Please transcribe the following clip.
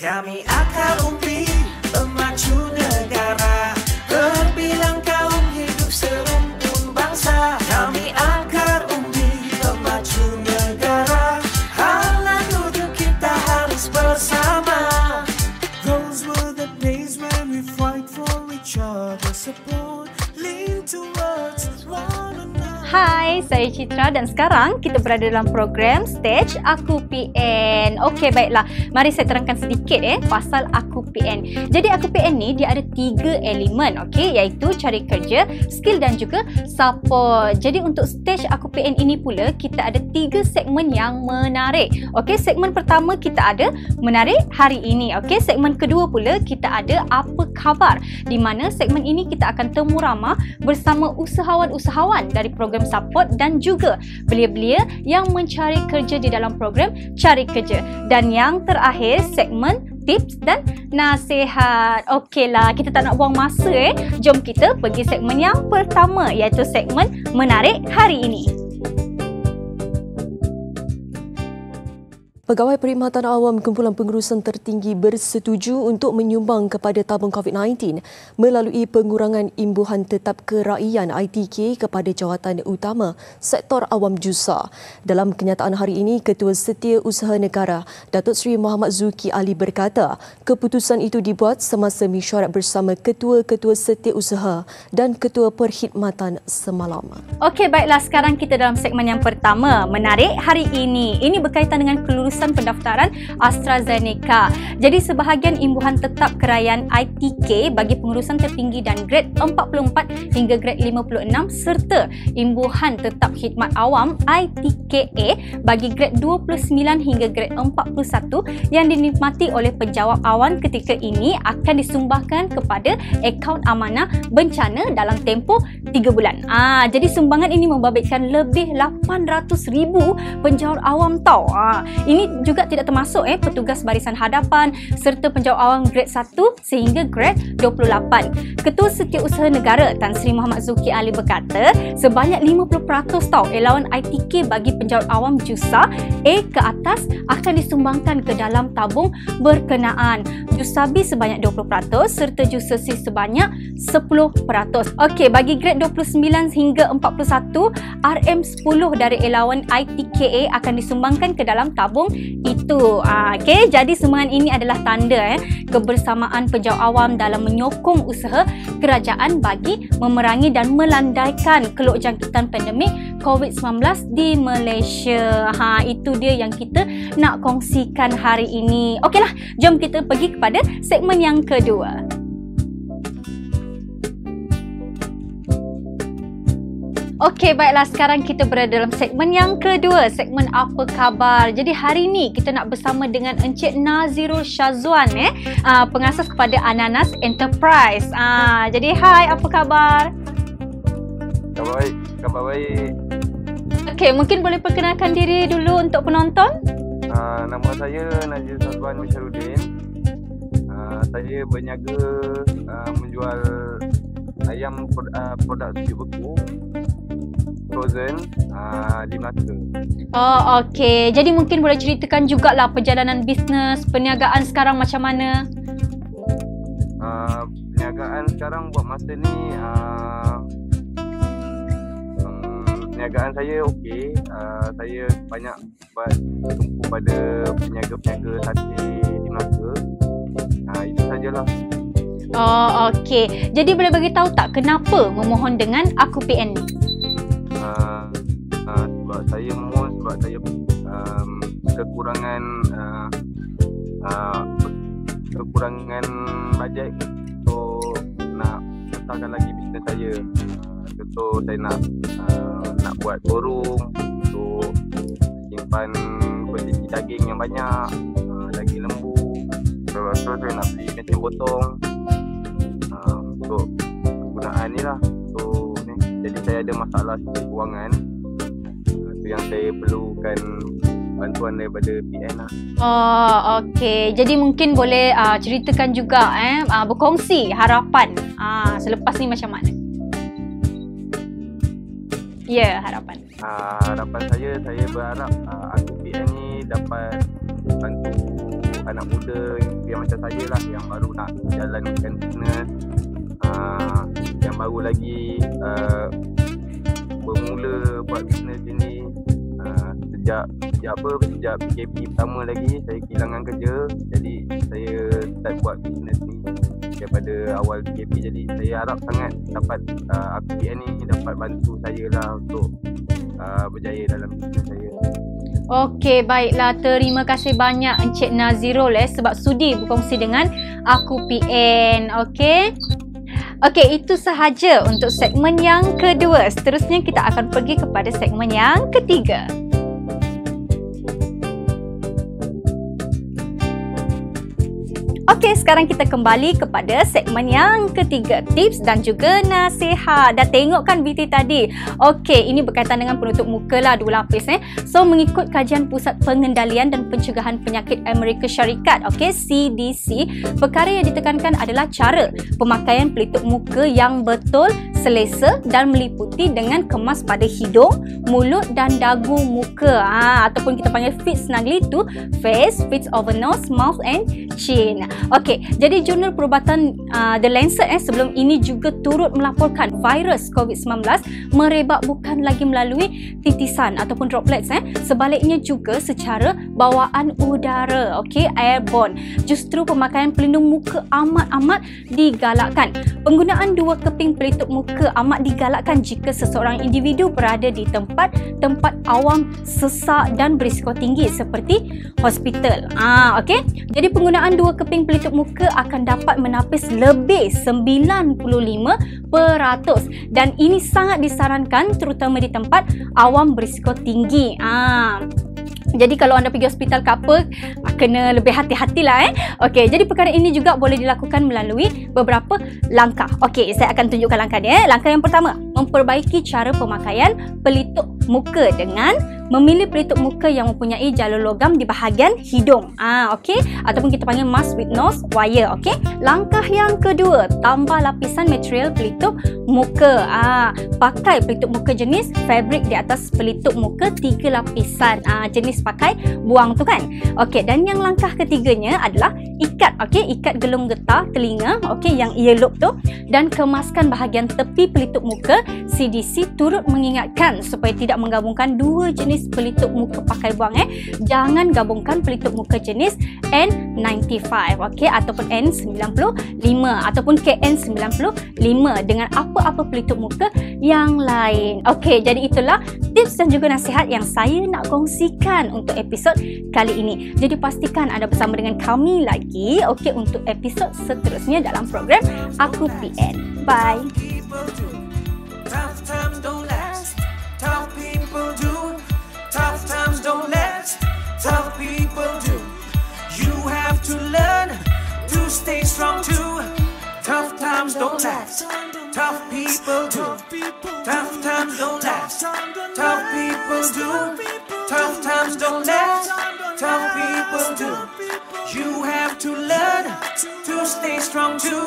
Kami akar umbi pemacu negara, berbilang kaum hidup serumpun bangsa. Kami akar umbi pemacu negara, halang tuju kita harus bersama. Those were the days when we fight for each other, support, lean towards one another. Hai, saya Citra dan sekarang kita berada dalam program Stage Aku PN. Okey, baiklah. Mari saya terangkan sedikit pasal Aku PN. Jadi Aku PN ni dia ada 3 elemen, okey, iaitu cari kerja, skill dan juga support. Jadi untuk Stage Aku PN ini pula kita ada 3 segmen yang menarik. Okey, segmen pertama kita ada menarik hari ini. Okey, segmen kedua pula kita ada apa khabar, di mana segmen ini kita akan temu ramah bersama usahawan-usahawan dari program support dan juga belia-belia yang mencari kerja di dalam program cari kerja. Dan yang terakhir segmen tips dan nasihat. Okeylah, kita tak nak buang masa Jom kita pergi segmen yang pertama, iaitu segmen menarik hari ini. Pegawai Perkhidmatan Awam Kumpulan Pengurusan Tertinggi bersetuju untuk menyumbang kepada tabung COVID-19 melalui pengurangan imbuhan tetap kerakyaan ITK kepada jawatan utama sektor awam JUSA. Dalam kenyataan hari ini, Ketua Setiausaha Negara Datuk Seri Muhammad Zulki Ali berkata, keputusan itu dibuat semasa mesyuarat bersama Ketua-Ketua Setiausaha dan Ketua Perkhidmatan semalam. Okey, baiklah, sekarang kita dalam segmen yang pertama, menarik hari ini. Ini berkaitan dengan kelulusan pendaftaran AstraZeneca. Jadi sebahagian imbuhan tetap kerajaan ITK bagi pengurusan tertinggi dan grade 44 hingga grade 56 serta imbuhan tetap khidmat awam ITKA bagi grade 29 hingga grade 41 yang dinikmati oleh penjawat awam ketika ini akan disumbangkan kepada akaun amanah bencana dalam tempoh 3 bulan. Jadi sumbangan ini membabitkan lebih 800,000 penjawat awam tau. Ini juga tidak termasuk petugas barisan hadapan serta penjawat awam grade 1 sehingga grade 28. Ketua Setiausaha Negara Tan Sri Muhammad Zulki Ali berkata, sebanyak 50% tau elawan ITK bagi penjawat awam JUSA A ke atas akan disumbangkan ke dalam tabung berkenaan. JUSABI sebanyak 20% serta JUSASI sebanyak 10%. Okey, bagi grade 29 hingga 41, RM10 dari elawan ITKA akan disumbangkan ke dalam tabung itu. Okey, jadi sumbangan ini adalah tanda kebersamaan penjawat awam dalam menyokong usaha kerajaan bagi memerangi dan melandaikan keluk jangkitan pandemik COVID-19 di Malaysia. Itu dia yang kita nak kongsikan hari ini. Okeylah, jom kita pergi kepada segmen yang kedua. Okey, baiklah, sekarang kita berada dalam segmen yang kedua, segmen apa khabar. Jadi hari ini kita nak bersama dengan Encik Nazirul Syazwan pengasas kepada Ananas Enterprise. Jadi hai, apa khabar? Khabar baik. Okey, mungkin boleh perkenalkan diri dulu untuk penonton? Nama saya Nazirul Syazwan Musyaruddin. Saya berniaga menjual ayam produk susu beku frozen di Melaka. Okey. Jadi mungkin boleh ceritakan jugalah perjalanan bisnes, perniagaan sekarang macam mana? Perniagaan sekarang buat masa ni perniagaan saya okey. Saya banyak bertumpu pada peniaga-peniaga sate di Melaka. Itu sajalah. Okey. Jadi boleh bagi tahu tak kenapa memohon dengan Aku PN ni? Sebab saya mohon, sebab saya kekurangan bajet untuk nak besarkan lagi bisnes saya. Contoh saya nak buat showroom untuk simpan kuantiti daging yang banyak, daging lembu. Lepas tu saya nak beli mesin potong untuk kegunaan ni lah. Jadi saya ada masalah kewangan. Itu yang saya perlukan bantuan daripada PN lah. Okey. Jadi mungkin boleh ceritakan juga berkongsi harapan selepas ni macam mana? Ya, harapan. Harapan saya berharap Aku PN ni dapat bantu anak muda yang macam saya lah, yang baru nak jalankan business, yang baru lagi bermula buat bisnes ini. Sejak PKP pertama lagi saya kehilangan kerja, jadi saya start buat bisnes ni daripada awal PKP. Jadi saya harap sangat dapat APPN ni dapat bantu saya lah untuk berjaya dalam bisnes saya. Okey, baiklah. Terima kasih banyak Encik Nazirul sebab sudi berkongsi dengan Aku PN. Okey. Okey, itu sahaja untuk segmen yang kedua. Seterusnya kita akan pergi kepada segmen yang ketiga. Okey, sekarang kita kembali kepada segmen yang ketiga, tips dan juga nasihat. Dah tengok kan VT tadi? Okey, ini berkaitan dengan penutup muka lah, 2 lapis. So, mengikut kajian Pusat Pengendalian dan Pencegahan Penyakit Amerika Syarikat, okey, CDC, perkara yang ditekankan adalah cara pemakaian pelitup muka yang betul, selesa dan meliputi dengan kemas pada hidung, mulut dan dagu muka. Ataupun kita panggil fit snugly to face, fits over nose, mouth and chin. Okey, jadi jurnal perubatan The Lancet sebelum ini juga turut melaporkan virus COVID-19 merebak bukan lagi melalui titisan ataupun droplets, sebaliknya juga secara bawaan udara, okey, airborne. Justru pemakaian pelindung muka amat digalakkan. Penggunaan 2 keping pelitup muka amat digalakkan jika seseorang individu berada di tempat awam sesak dan berisiko tinggi seperti hospital. Okey. Jadi penggunaan 2 keping pelitup muka akan dapat menapis lebih 95% dan ini sangat disarankan terutama di tempat awam berisiko tinggi. Jadi kalau anda pergi hospital ke apa, kena lebih hati-hatilah. Okey, jadi perkara ini juga boleh dilakukan melalui beberapa langkah. Okey, saya akan tunjukkan langkah dia. Langkah yang pertama, memperbaiki cara pemakaian pelitup muka dengan memilih pelitup muka yang mempunyai jalur logam di bahagian hidung. Okey, ataupun kita panggil mask with nose wire. Okey. Langkah yang kedua, tambah lapisan material pelitup muka. Pakai pelitup muka jenis fabric di atas pelitup muka 3 lapisan. Jenis pakai buang tu kan. Okey, dan yang langkah ketiganya adalah ikat. Okey, ikat gelung getah telinga, okey, yang earlobe tu, dan kemaskan bahagian tepi pelitup muka. CDC turut mengingatkan supaya tidak menggabungkan 2 jenis pelitup muka pakai buang. Jangan gabungkan pelitup muka jenis N95, okey, ataupun N95 ataupun KN95 dengan apa-apa pelitup muka yang lain. Okey, jadi itulah tips dan juga nasihat yang saya nak kongsikan untuk episod kali ini. Jadi pastikan anda bersama dengan kami lagi, okey, untuk episod seterusnya dalam program Aku PN. Bye. Tough times don't last. Tough people do. Tough times don't last. Tough people do. You have to learn to stay strong too. Tough times don't last. Tough people do. Tough times don't last. Tough people do. Tough times don't last. Tough people do. You have to learn to stay strong too.